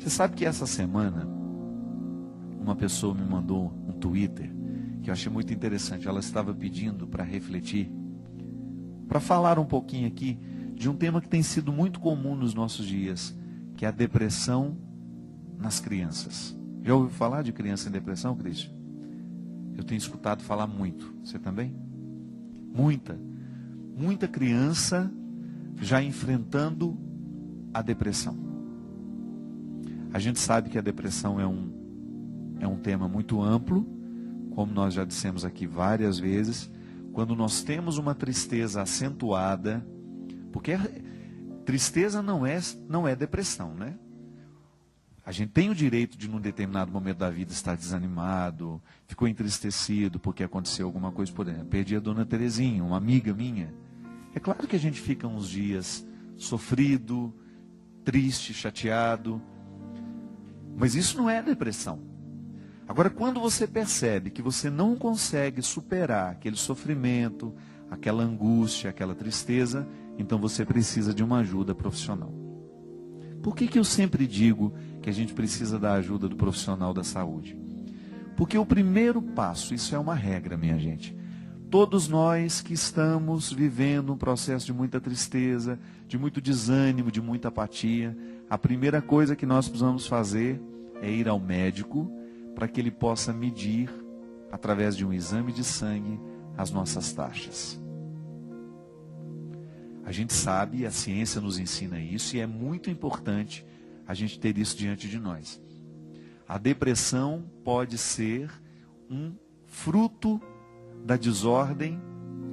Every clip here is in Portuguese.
Você sabe que essa semana uma pessoa me mandou um Twitter que eu achei muito interessante. Ela estava pedindo para refletir, para falar um pouquinho aqui de um tema que tem sido muito comum nos nossos dias, que é a depressão nas crianças. Já ouviu falar de criança em depressão, Cristian? Eu tenho escutado falar muito. Você também? Muita criança já enfrentando a depressão. A gente sabe que a depressão é um tema muito amplo, como nós já dissemos aqui várias vezes. Quando nós temos uma tristeza acentuada, porque tristeza não é depressão, né? A gente tem o direito de, num determinado momento da vida, estar desanimado, ficou entristecido porque aconteceu alguma coisa, por exemplo. Perdi a dona Terezinha, uma amiga minha. É claro que a gente fica uns dias sofrido, triste, chateado, mas isso não é depressão. Agora, quando você percebe que você não consegue superar aquele sofrimento, aquela angústia, aquela tristeza, então você precisa de uma ajuda profissional. Por que eu sempre digo que a gente precisa da ajuda do profissional da saúde? Porque o primeiro passo, isso é uma regra, minha gente. Todos nós que estamos vivendo um processo de muita tristeza, de muito desânimo, de muita apatia, a primeira coisa que nós precisamos fazer é ir ao médico para que ele possa medir, através de um exame de sangue, as nossas taxas. A gente sabe, a ciência nos ensina isso, e é muito importante a gente ter isso diante de nós. A depressão pode ser um fruto da desordem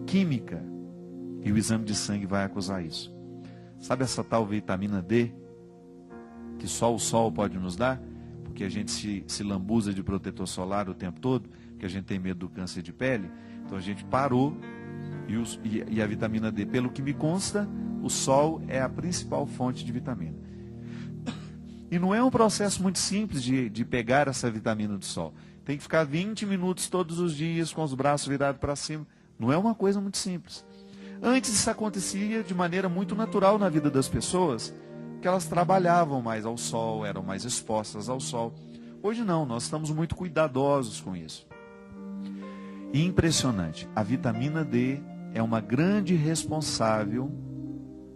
química, e o exame de sangue vai acusar isso. Sabe essa tal vitamina D, que só o sol pode nos dar? Porque a gente se lambuza de protetor solar o tempo todo, porque a gente tem medo do câncer de pele, então a gente parou. E a vitamina D, pelo que me consta, o sol é a principal fonte de vitamina. E não é um processo muito simples de pegar essa vitamina do sol. Tem que ficar 20 minutos todos os dias com os braços virados para cima. Não é uma coisa muito simples. Antes isso acontecia de maneira muito natural na vida das pessoas, que elas trabalhavam mais ao sol, eram mais expostas ao sol. Hoje não, nós estamos muito cuidadosos com isso. E impressionante, a vitamina D é uma grande responsável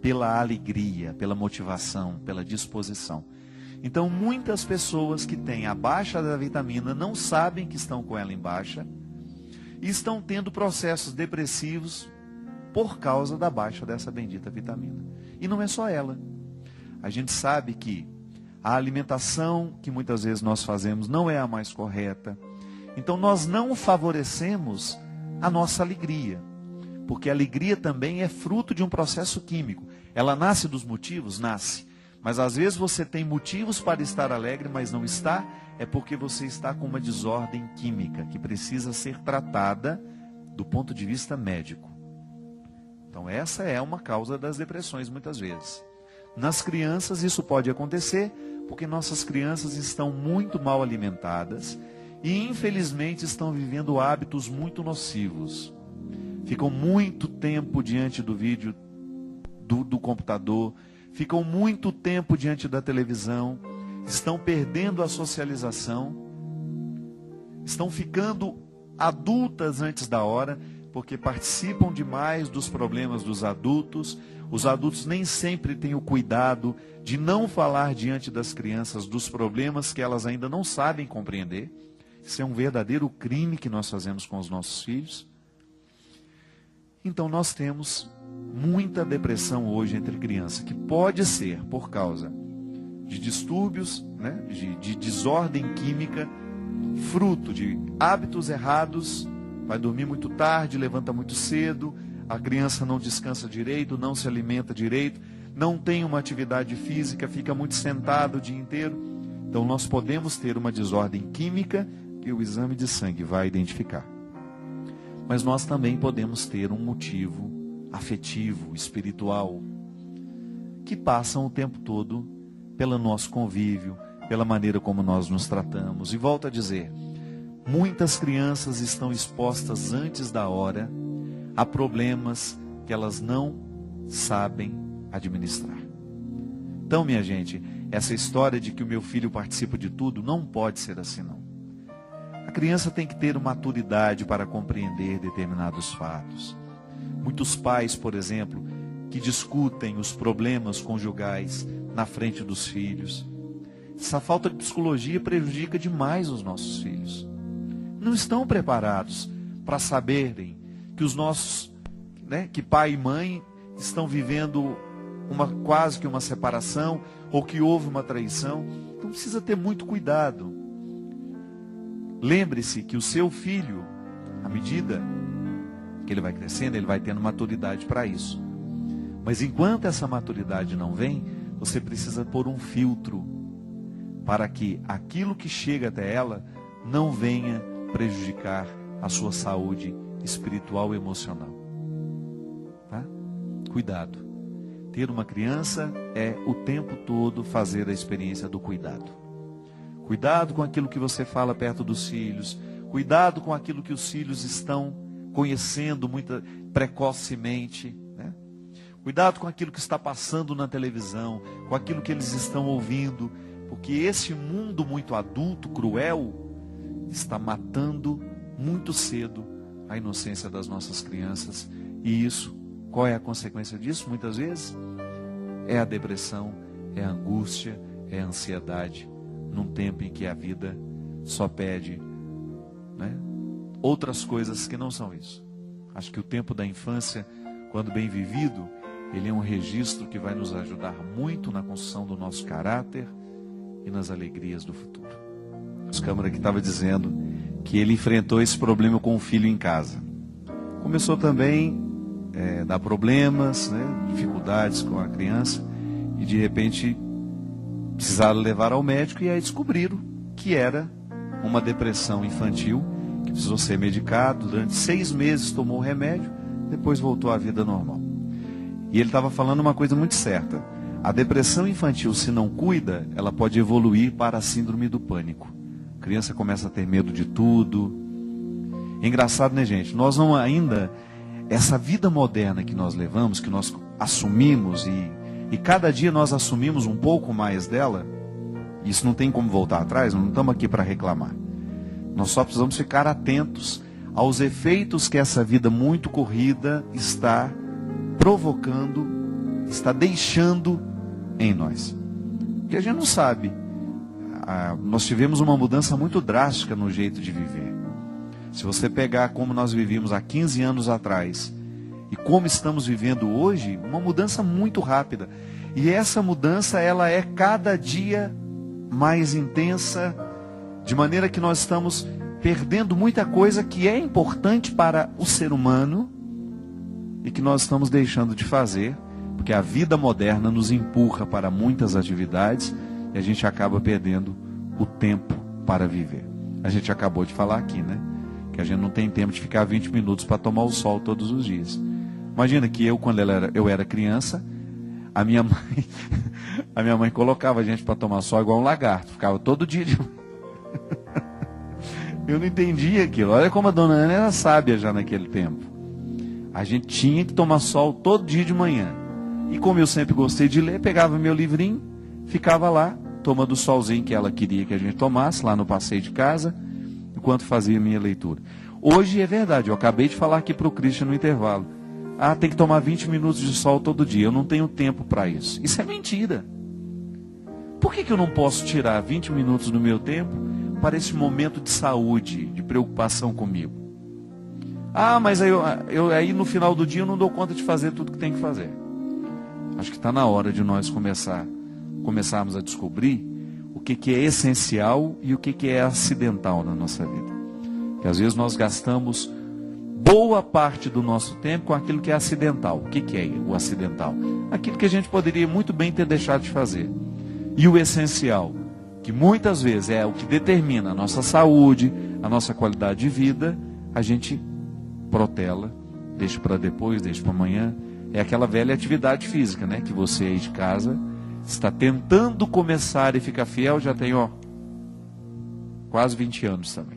pela alegria, pela motivação, pela disposição. Então, muitas pessoas que têm a baixa da vitamina não sabem que estão com ela em baixa e estão tendo processos depressivos por causa da baixa dessa bendita vitamina. E não é só ela. A gente sabe que a alimentação que muitas vezes nós fazemos não é a mais correta. Então, nós não favorecemos a nossa alegria. Porque a alegria também é fruto de um processo químico. Ela nasce dos motivos? Nasce. Mas às vezes você tem motivos para estar alegre, mas não está, é porque você está com uma desordem química, que precisa ser tratada do ponto de vista médico. Então essa é uma causa das depressões muitas vezes. Nas crianças isso pode acontecer, porque nossas crianças estão muito mal alimentadas, e infelizmente estão vivendo hábitos muito nocivos. Ficam muito tempo diante do vídeo, do computador, ficam muito tempo diante da televisão, estão perdendo a socialização, estão ficando adultas antes da hora, porque participam demais dos problemas dos adultos. Os adultos nem sempre têm o cuidado de não falar diante das crianças dos problemas que elas ainda não sabem compreender. Isso é um verdadeiro crime que nós fazemos com os nossos filhos. Então nós temos muita depressão hoje entre crianças, que pode ser por causa de distúrbios, né, de desordem química, fruto de hábitos errados, vai dormir muito tarde, levanta muito cedo, a criança não descansa direito, não se alimenta direito, não tem uma atividade física, fica muito sentado o dia inteiro. Então nós podemos ter uma desordem química que o exame de sangue vai identificar. Mas nós também podemos ter um motivo afetivo, espiritual, que passam o tempo todo pelo nosso convívio, pela maneira como nós nos tratamos. E volto a dizer, muitas crianças estão expostas antes da hora a problemas que elas não sabem administrar. Então, minha gente, essa história de que o meu filho participa de tudo, não pode ser assim não. A criança tem que ter maturidade para compreender determinados fatos. Muitos pais, por exemplo, que discutem os problemas conjugais na frente dos filhos. Essa falta de psicologia prejudica demais os nossos filhos. Não estão preparados para saberem que os nossos, que pai e mãe estão vivendo quase que uma separação, ou que houve uma traição. Então precisa ter muito cuidado. Lembre-se que o seu filho, à medida que ele vai crescendo, ele vai tendo maturidade para isso. Mas enquanto essa maturidade não vem, você precisa pôr um filtro para que aquilo que chega até ela não venha prejudicar a sua saúde espiritual e emocional. Tá? Cuidado. Ter uma criança é o tempo todo fazer a experiência do cuidado. Cuidado com aquilo que você fala perto dos filhos. Cuidado com aquilo que os filhos estão conhecendo muito precocemente. Né? Cuidado com aquilo que está passando na televisão, com aquilo que eles estão ouvindo. Porque esse mundo muito adulto, cruel, está matando muito cedo a inocência das nossas crianças. E isso, qual é a consequência disso? Muitas vezes é a depressão, é a angústia, é a ansiedade, num tempo em que a vida só pede outras coisas que não são isso. Acho que o tempo da infância, quando bem vivido, ele é um registro que vai nos ajudar muito na construção do nosso caráter e nas alegrias do futuro. O Câmara que estava dizendo que ele enfrentou esse problema com o filho em casa. Começou também a dar problemas, dificuldades com a criança, e de repente precisaram levar ao médico, e aí descobriram que era uma depressão infantil, que precisou ser medicado. Durante 6 meses tomou o remédio, depois voltou à vida normal. E ele estava falando uma coisa muito certa: a depressão infantil, se não cuida, ela pode evoluir para a síndrome do pânico. A criança começa a ter medo de tudo. É engraçado, né, gente? Nós não ainda, essa vida moderna que nós levamos, que nós assumimos, e cada dia nós assumimos um pouco mais dela, isso não tem como voltar atrás, não estamos aqui para reclamar. Nós só precisamos ficar atentos aos efeitos que essa vida muito corrida está provocando, está deixando em nós. Porque a gente não sabe. Nós tivemos uma mudança muito drástica no jeito de viver. Se você pegar como nós vivíamos há 15 anos atrás e como estamos vivendo hoje, uma mudança muito rápida. E essa mudança, ela é cada dia mais intensa, de maneira que nós estamos perdendo muita coisa que é importante para o ser humano e que nós estamos deixando de fazer, porque a vida moderna nos empurra para muitas atividades e a gente acaba perdendo o tempo para viver. A gente acabou de falar aqui, que a gente não tem tempo de ficar 20 minutos para tomar o sol todos os dias. Imagina que quando eu era criança, a minha mãe colocava a gente para tomar sol igual um lagarto, ficava todo dia de... Eu não entendia aquilo. Olha como a dona Ana era sábia já naquele tempo. A gente tinha que tomar sol todo dia de manhã. E como eu sempre gostei de ler, pegava meu livrinho, ficava lá, tomando o solzinho que ela queria que a gente tomasse, lá no passeio de casa, enquanto fazia minha leitura. Hoje é verdade, eu acabei de falar aqui para o Christian no intervalo. Tem que tomar 20 minutos de sol todo dia, eu não tenho tempo para isso. Isso é mentira. Por que eu não posso tirar 20 minutos do meu tempo para esse momento de saúde, de preocupação comigo? Mas aí no final do dia eu não dou conta de fazer tudo que tem que fazer. Acho que está na hora de nós começarmos a descobrir o que é essencial e o que é acidental na nossa vida. Porque às vezes nós gastamos boa parte do nosso tempo com aquilo que é acidental. O que é o acidental? Aquilo que a gente poderia muito bem ter deixado de fazer. E o essencial, que muitas vezes é o que determina a nossa saúde, a nossa qualidade de vida, a gente protela, deixa para depois, deixa para amanhã. É aquela velha atividade física, que você aí de casa está tentando começar e ficar fiel, já tem quase 20 anos também.